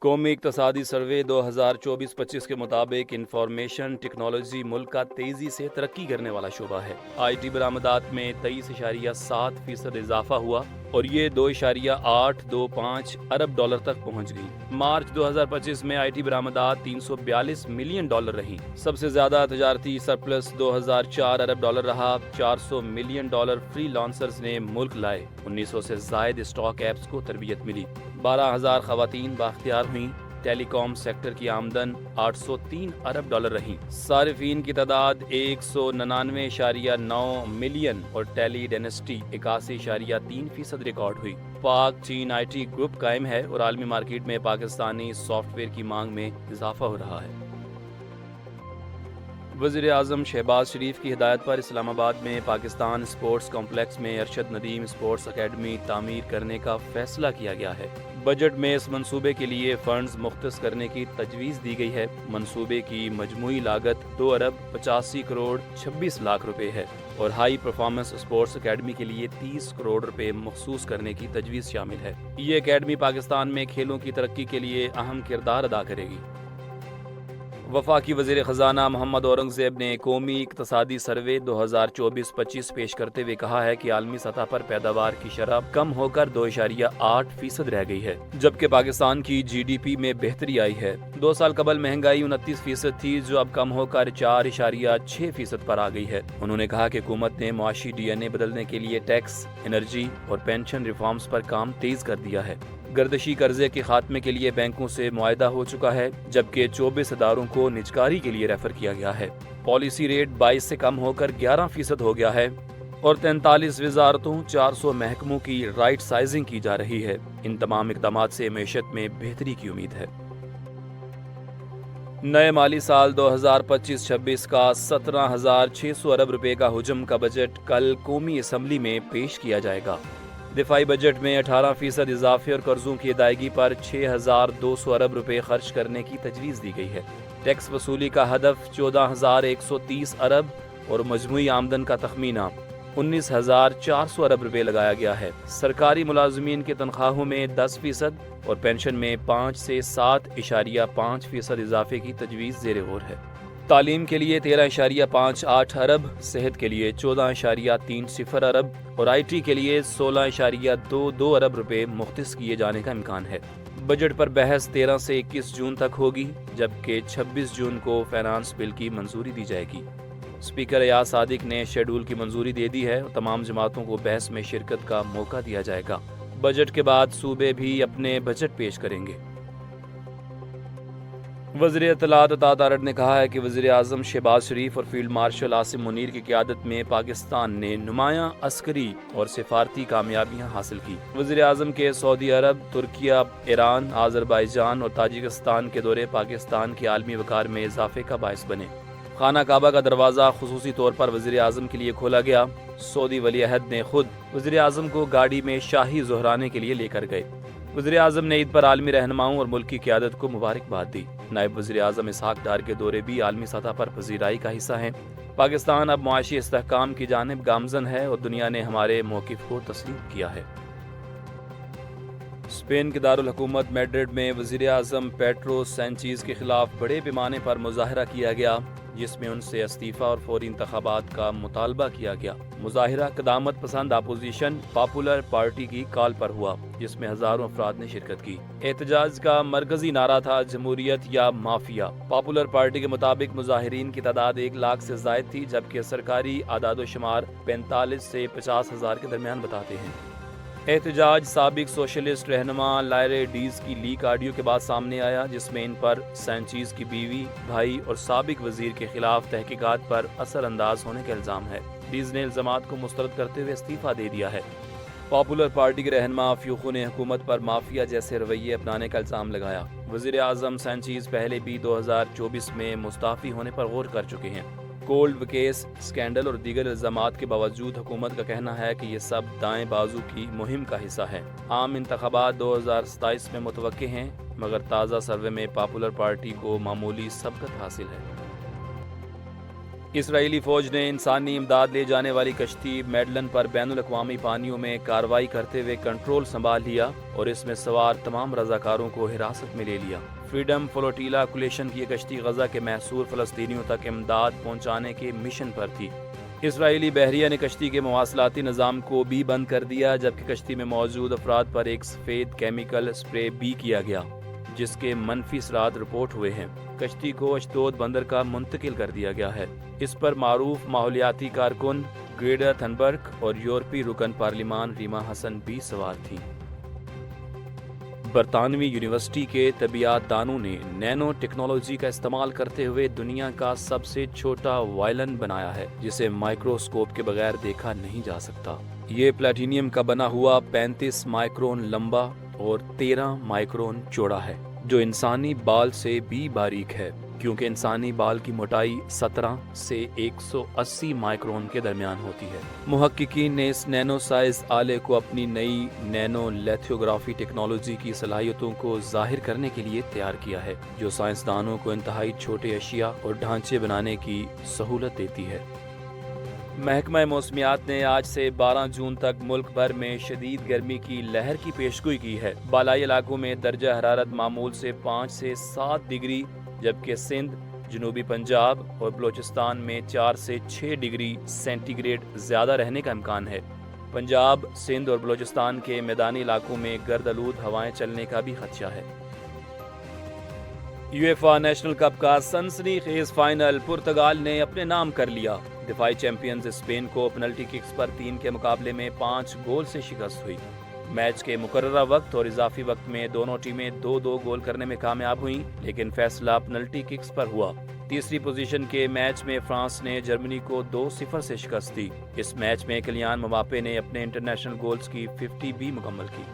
قومی اقتصادی سروے 2024-25 کے مطابق انفارمیشن ٹیکنالوجی ملک کا تیزی سے ترقی کرنے والا شعبہ ہے۔ آئی ٹی برآمدات میں 23.7% اضافہ ہوا اور یہ 2.825 ارب ڈالر تک پہنچ گئی۔ مارچ 2025 میں آئی ٹی برآمدات $342 ملین رہیں۔ سب سے زیادہ تجارتی سرپلس 2004 ارب ڈالر رہا۔ $400 ملین فری لانسرز نے ملک لائے۔ 1900 سے زائد اسٹاک ایپس کو تربیت ملی۔ 12,000 خواتین بااختیار ہوئیں۔ ٹیلی کام سیکٹر کی آمدن $803 ارب رہی۔ صارفین کی تعداد 199.9 ملین اور ٹیلی ڈینسٹی 81.3% ریکارڈ ہوئی۔ پاک چین آئی ٹی گروپ قائم ہے اور عالمی مارکیٹ میں پاکستانی سافٹ ویئر کی مانگ میں اضافہ ہو رہا ہے۔ وزیر اعظم شہباز شریف کی ہدایت پر اسلام آباد میں پاکستان اسپورٹس کمپلیکس میں ارشد ندیم اسپورٹس اکیڈمی تعمیر کرنے کا فیصلہ کیا گیا ہے۔ بجٹ میں اس منصوبے کے لیے فنڈز مختص کرنے کی تجویز دی گئی ہے۔ منصوبے کی مجموعی لاگت 2 ارب 85 کروڑ 26 لاکھ روپے ہے اور ہائی پرفارمنس اسپورٹس اکیڈمی کے لیے 30 کروڑ روپے مخصوص کرنے کی تجویز شامل ہے۔ یہ اکیڈمی پاکستان میں کھیلوں کی ترقی کے لیے اہم کردار ادا کرے گی۔ وفاقی وزیر خزانہ محمد اورنگزیب نے قومی اقتصادی سروے 2024-25 پیش کرتے ہوئے کہا ہے کہ عالمی سطح پر پیداوار کی شرح کم ہو کر 2.8% رہ گئی ہے، جبکہ پاکستان کی جی ڈی پی میں بہتری آئی ہے۔ 2 سال قبل مہنگائی 29% تھی، جو اب کم ہو کر 4.6% پر آ گئی ہے۔ انہوں نے کہا کہ حکومت نے معاشی ڈی این اے بدلنے کے لیے ٹیکس، انرجی اور پینشن ریفارمز پر کام تیز کر دیا ہے۔ گردشی قرضے کے خاتمے کے لیے بینکوں سے معاہدہ ہو چکا ہے، جبکہ 24 اداروں کو نجکاری کے لیے ریفر کیا گیا ہے۔ پالیسی ریٹ 22 سے کم ہو کر 11% ہو گیا ہے اور 43 وزارتوں 400 محکموں کی رائٹ سائزنگ کی جا رہی ہے۔ ان تمام اقدامات سے معیشت میں بہتری کی امید ہے۔ نئے مالی سال 2025-26 کا 17,600 ارب روپے کا حجم کا بجٹ کل قومی اسمبلی میں پیش کیا جائے گا۔ دفاعی بجٹ میں 18% اضافے اور قرضوں کی ادائیگی پر 6,200 ارب روپے خرچ کرنے کی تجویز دی گئی ہے۔ ٹیکس وصولی کا ہدف 14,130 ارب اور مجموعی آمدن کا تخمینہ 19,400 ارب روپے لگایا گیا ہے۔ سرکاری ملازمین کی تنخواہوں میں 10% اور پینشن میں 5 سے 7.5% اضافے کی تجویز زیر غور ہے۔ تعلیم کے لیے 13.58 ارب، صحت کے لیے 14.30 ارب اور آئی ٹی کے لیے 16.22 ارب روپے مختص کیے جانے کا امکان ہے۔ بجٹ پر بحث 13 سے 21 جون تک ہوگی، جبکہ 26 جون کو فائنانس بل کی منظوری دی جائے گی۔ اسپیکر ایاز صادق نے شیڈول کی منظوری دے دی ہے اور تمام جماعتوں کو بحث میں شرکت کا موقع دیا جائے گا۔ بجٹ کے بعد صوبے بھی اپنے بجٹ پیش کریں گے۔ وزیر اطلاعات عطا تارڑ نے کہا ہے کہ وزیر اعظم شہباز شریف اور فیلڈ مارشل عاصم منیر کی قیادت میں پاکستان نے نمایاں عسکری اور سفارتی کامیابیاں حاصل کی۔ وزیر اعظم کے سعودی عرب، ترکیہ، ایران، آذربائیجان اور تاجکستان کے دورے پاکستان کے عالمی وقار میں اضافے کا باعث بنے۔ خانہ کعبہ کا دروازہ خصوصی طور پر وزیر اعظم کے لیے کھولا گیا۔ سعودی ولی عہد نے خود وزیر اعظم کو گاڑی میں شاہی زہرانے کے لیے لے کر گئے۔ وزیر اعظم نے عید پر عالمی رہنماؤں اور ملک کی قیادت کو مبارکباد دی۔ نائب وزیر اعظم اسحاق ڈار کے دورے بھی عالمی سطح پر پذیرائی کا حصہ ہیں۔ پاکستان اب معاشی استحکام کی جانب گامزن ہے اور دنیا نے ہمارے موقف کو تسلیم کیا ہے۔ اسپین کے دارالحکومت میڈرڈ میں وزیر اعظم پیڈرو سینچیز کے خلاف بڑے پیمانے پر مظاہرہ کیا گیا، جس میں ان سے استعفیٰ اور فوری انتخابات کا مطالبہ کیا گیا۔ مظاہرہ قدامت پسند اپوزیشن پاپولر پارٹی کی کال پر ہوا، جس میں ہزاروں افراد نے شرکت کی۔ احتجاج کا مرکزی نعرہ تھا جمہوریت یا مافیا۔ پاپولر پارٹی کے مطابق مظاہرین کی تعداد 1 لاکھ سے زائد تھی، جبکہ سرکاری اعداد و شمار 45 سے 50 ہزار کے درمیان بتاتے ہیں۔ احتجاج سابق سوشلسٹ رہنما لائرے ڈیز کی لیک آڈیو کے بعد سامنے آیا، جس میں ان پر سینچیز کی بیوی، بھائی اور سابق وزیر کے خلاف تحقیقات پر اثر انداز ہونے کا الزام ہے۔ ڈیز نے الزامات کو مسترد کرتے ہوئے استعفیٰ دے دیا ہے۔ پاپولر پارٹی کے رہنما فیوخو نے حکومت پر مافیا جیسے رویے اپنانے کا الزام لگایا۔ وزیر اعظم سینچیز پہلے بھی 2024 میں مستعفی ہونے پر غور کر چکے ہیں۔ کولڈ کیس اسکینڈل اور دیگر الزامات کے باوجود حکومت کا کہنا ہے کہ یہ سب دائیں بازو کی مہم کا حصہ ہے۔ عام انتخابات 2027 میں متوقع ہیں، مگر تازہ سروے میں پاپولر پارٹی کو معمولی سبقت حاصل ہے۔ اسرائیلی فوج نے انسانی امداد لے جانے والی کشتی میڈلن پر بین الاقوامی پانیوں میں کارروائی کرتے ہوئے کنٹرول سنبھال لیا اور اس میں سوار تمام رضاکاروں کو حراست میں لے لیا۔ فریڈم فلوٹیلا کولیشن کی یہ کشتی غزہ کے محصور فلسطینیوں تک امداد پہنچانے کے مشن پر تھی۔ اسرائیلی بحریہ نے کشتی کے مواصلاتی نظام کو بھی بند کر دیا، جبکہ کشتی میں موجود افراد پر ایک سفید کیمیکل اسپرے بھی کیا گیا جس کے منفی اثرات رپورٹ ہوئے ہیں۔ کشتی کو اشدود بندر کا منتقل کر دیا گیا ہے۔ اس پر معروف ماحولیاتی کارکن گریڈا تھنبرگ اور یورپی رکن پارلیمان ریما حسن بھی سوار تھیں۔ برطانوی یونیورسٹی کے طبیعیات دانوں نے نینو ٹیکنالوجی کا استعمال کرتے ہوئے دنیا کا سب سے چھوٹا وائلن بنایا ہے جسے مائکروسکوپ کے بغیر دیکھا نہیں جا سکتا۔ یہ پلاٹینیم کا بنا ہوا 35 مائکرون لمبا اور 13 مائکرون چوڑا ہے، جو انسانی بال سے بھی باریک ہے، کیونکہ انسانی بال کی موٹائی 17 سے 180 مائکرون کے درمیان ہوتی ہے۔ محققین نے اس نینو سائز آلے کو اپنی نئی نینو لیتھوگرافی ٹیکنالوجی کی صلاحیتوں کو ظاہر کرنے کے لیے تیار کیا ہے، جو سائنسدانوں کو انتہائی چھوٹے اشیاء اور ڈھانچے بنانے کی سہولت دیتی ہے۔ محکمہ موسمیات نے آج سے 12 جون تک ملک بھر میں شدید گرمی کی لہر کی پیشگوئی کی ہے۔ بالائی علاقوں میں درجہ حرارت معمول سے 5 سے 7 ڈگری، جبکہ سندھ، جنوبی پنجاب اور بلوچستان میں 4 سے 6 ڈگری سینٹی گریڈ زیادہ رہنے کا امکان ہے۔ پنجاب، سندھ اور بلوچستان کے میدانی علاقوں میں گرد آلود ہوائیں چلنے کا بھی خدشہ ہے۔ یویفا نیشنل کپ کا سنسنی خیز فائنل پرتگال نے اپنے نام کر لیا۔ دفاعی چیمپئنز اسپین کو پنلٹی ککس پر 3 کے مقابلے میں 5 گول سے شکست ہوئی۔ میچ کے مقررہ وقت اور اضافی وقت میں دونوں ٹیمیں 2-2 گول کرنے میں کامیاب ہوئیں، لیکن فیصلہ پنلٹی ککس پر ہوا۔ تیسری پوزیشن کے میچ میں فرانس نے جرمنی کو 2-0 سے شکست دی۔ اس میچ میں کلیان مباپے نے اپنے انٹرنیشنل گولز کی 50 بھی مکمل کی۔